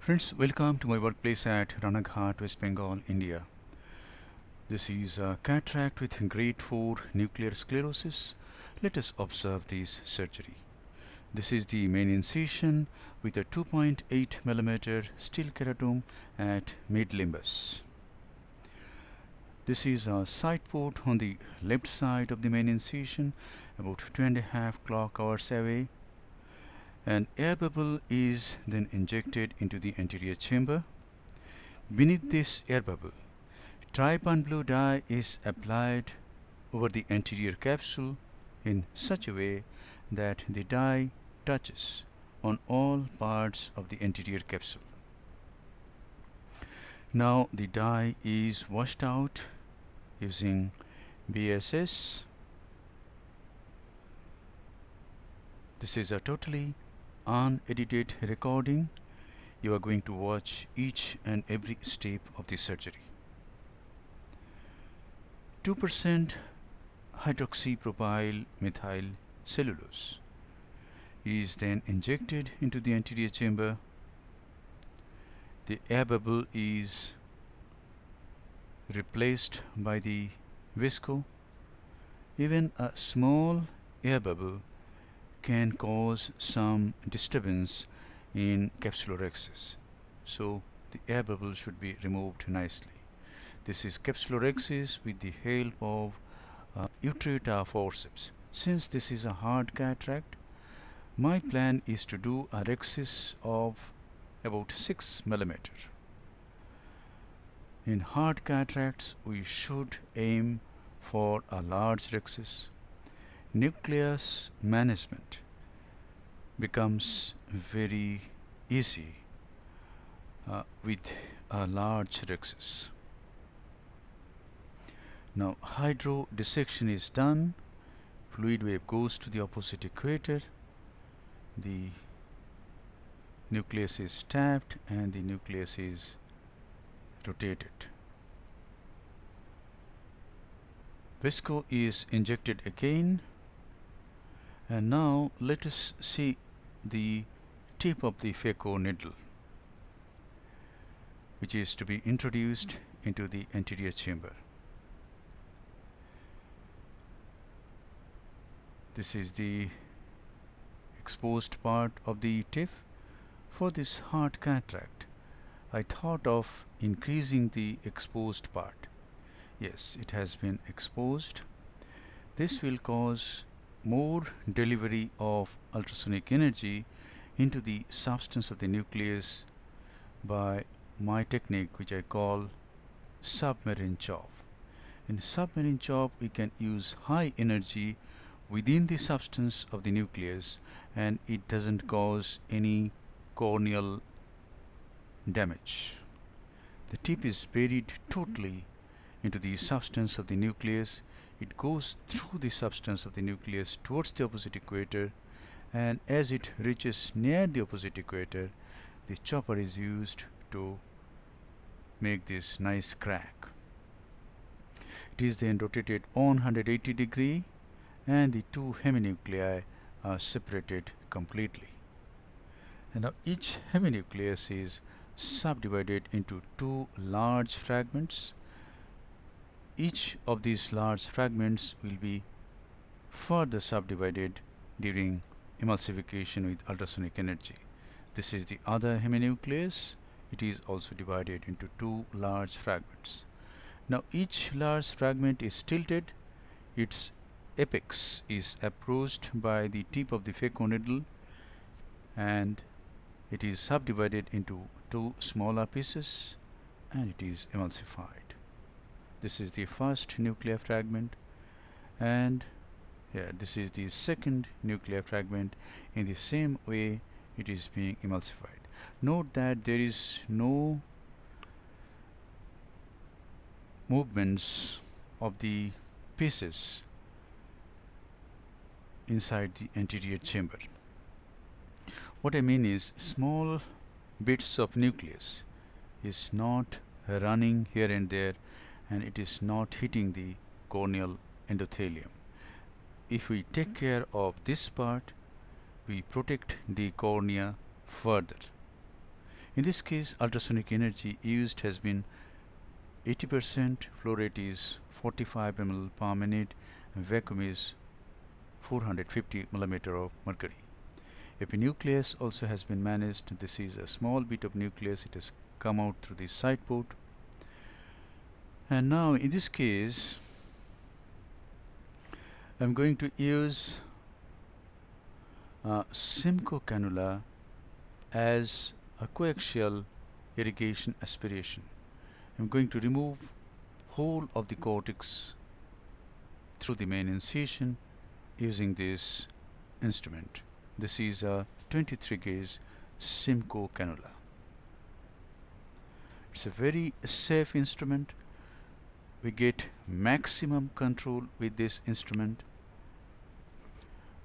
Friends, welcome to my workplace at Ranaghat, West Bengal, India. This is cataract with grade 4 nuclear sclerosis. Let us observe this surgery. This is the main incision with a 2.8 mm steel keratome at mid-limbus. This is a side port on the left side of the main incision, about 2.5 clock hours away. An air bubble is then injected into the anterior chamber. Beneath this air bubble, trypan blue dye is applied over the anterior capsule in such a way that the dye touches on all parts of the anterior capsule. Now the dye is washed out using BSS. This is a totally unedited recording. You are going to watch each and every step of the surgery. 2% hydroxypropyl methyl cellulose is then injected into the anterior chamber. The air bubble is replaced by the visco. Even a small air bubble can cause some disturbance in capsulorhexis, so the air bubble should be removed nicely. This is capsulorhexis with the help of utrata forceps. Since this is a hard cataract, my plan is to do a rhexis of about 6 mm. In hard cataracts, we should aim for a large rhexis. Nucleus management becomes very easy with a large rhexis. Now hydrodissection is done. Fluid wave goes to the opposite equator. The nucleus is tapped and the nucleus is rotated. Visco is injected again. And now let us see the tip of the phaco needle, which is to be introduced into the anterior chamber. This is the exposed part of the tip. For this hard cataract, I thought of increasing the exposed part. Yes, it has been exposed. This will cause more delivery of ultrasonic energy into the substance of the nucleus by my technique, which I call submarine chop. In submarine chop, we can use high energy within the substance of the nucleus and it doesn't cause any corneal damage. The tip is buried totally into the substance of the nucleus. It goes through the substance of the nucleus towards the opposite equator, and as it reaches near the opposite equator, the chopper is used to make this nice crack. It is then rotated on 180 degree and the two heminuclei are separated completely. And now each heminucleus is subdivided into two large fragments. Each of these large fragments will be further subdivided during emulsification with ultrasonic energy. This is the other heminucleus. It is also divided into two large fragments. Now each large fragment is tilted. Its apex is approached by the tip of the phaco needle and it is subdivided into two smaller pieces and it is emulsified. This is the first nuclear fragment and this is the second nuclear fragment. In the same way it is being emulsified. Note that there is no movements of the pieces inside the anterior chamber. What I mean is small bits of nucleus is not running here and there and it is not hitting the corneal endothelium. If we take care of this part, we protect the cornea further. In this case, ultrasonic energy used has been 80%, flow rate is 45 ml per minute, and vacuum is 450 millimeter of mercury. Epinucleus also has been managed. This is a small bit of nucleus. It has come out through the side port. And now in this case, I'm going to use Simcoe cannula as a coaxial irrigation aspiration. I'm going to remove whole of the cortex through the main incision using this instrument. This is a 23 gauge Simcoe cannula. It's a very safe instrument. We get maximum control with this instrument,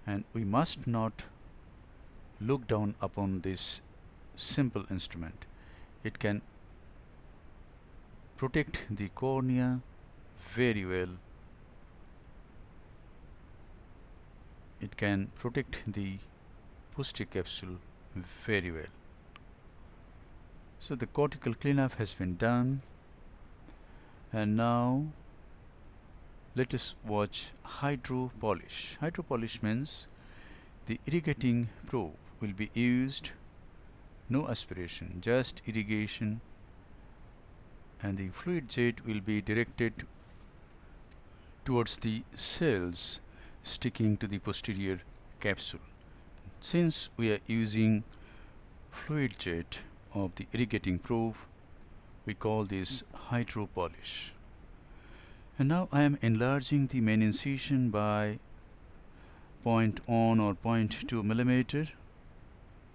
and we must not look down upon this simple instrument. It can protect the cornea very well. It can protect the posterior capsule very well. So the cortical cleanup has been done, and now let us watch hydropolish. Hydropolish means the irrigating probe will be used, no aspiration, just irrigation, and the fluid jet will be directed towards the cells sticking to the posterior capsule. Since we are using fluid jet of the irrigating probe, we call this hydropolish. And now I am enlarging the main incision by 0.1 or 0.2 millimeter,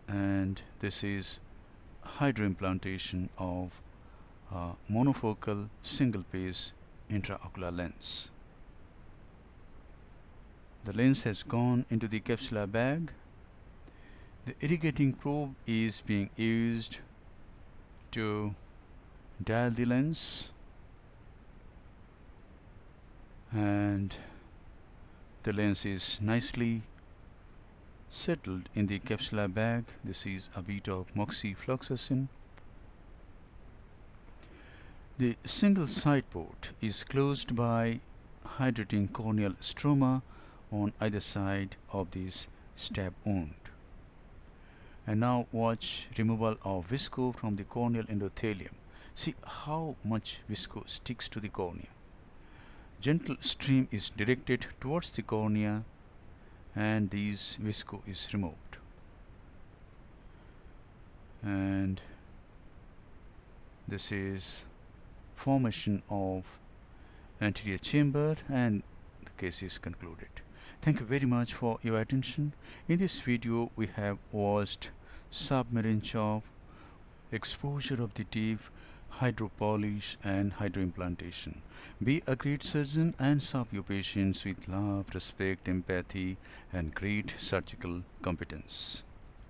and this is hydroimplantation of monofocal single piece intraocular lens. The lens has gone into the capsular bag. The irrigating probe is being used to dial the lens, and the lens is nicely settled in the capsular bag. This is a bit of moxifloxacin. The single side port is closed by hydrating corneal stroma on either side of this stab wound. And now watch removal of visco from the corneal endothelium. See how much visco sticks to the cornea. Gentle stream is directed towards the cornea, and this visco is removed. And this is formation of anterior chamber, and the case is concluded. Thank you very much for your attention. In this video we have watched submarine chop, exposure of the teeth, hydropolish and hydroimplantation. Be a great surgeon and serve your patients with love, respect, empathy and great surgical competence.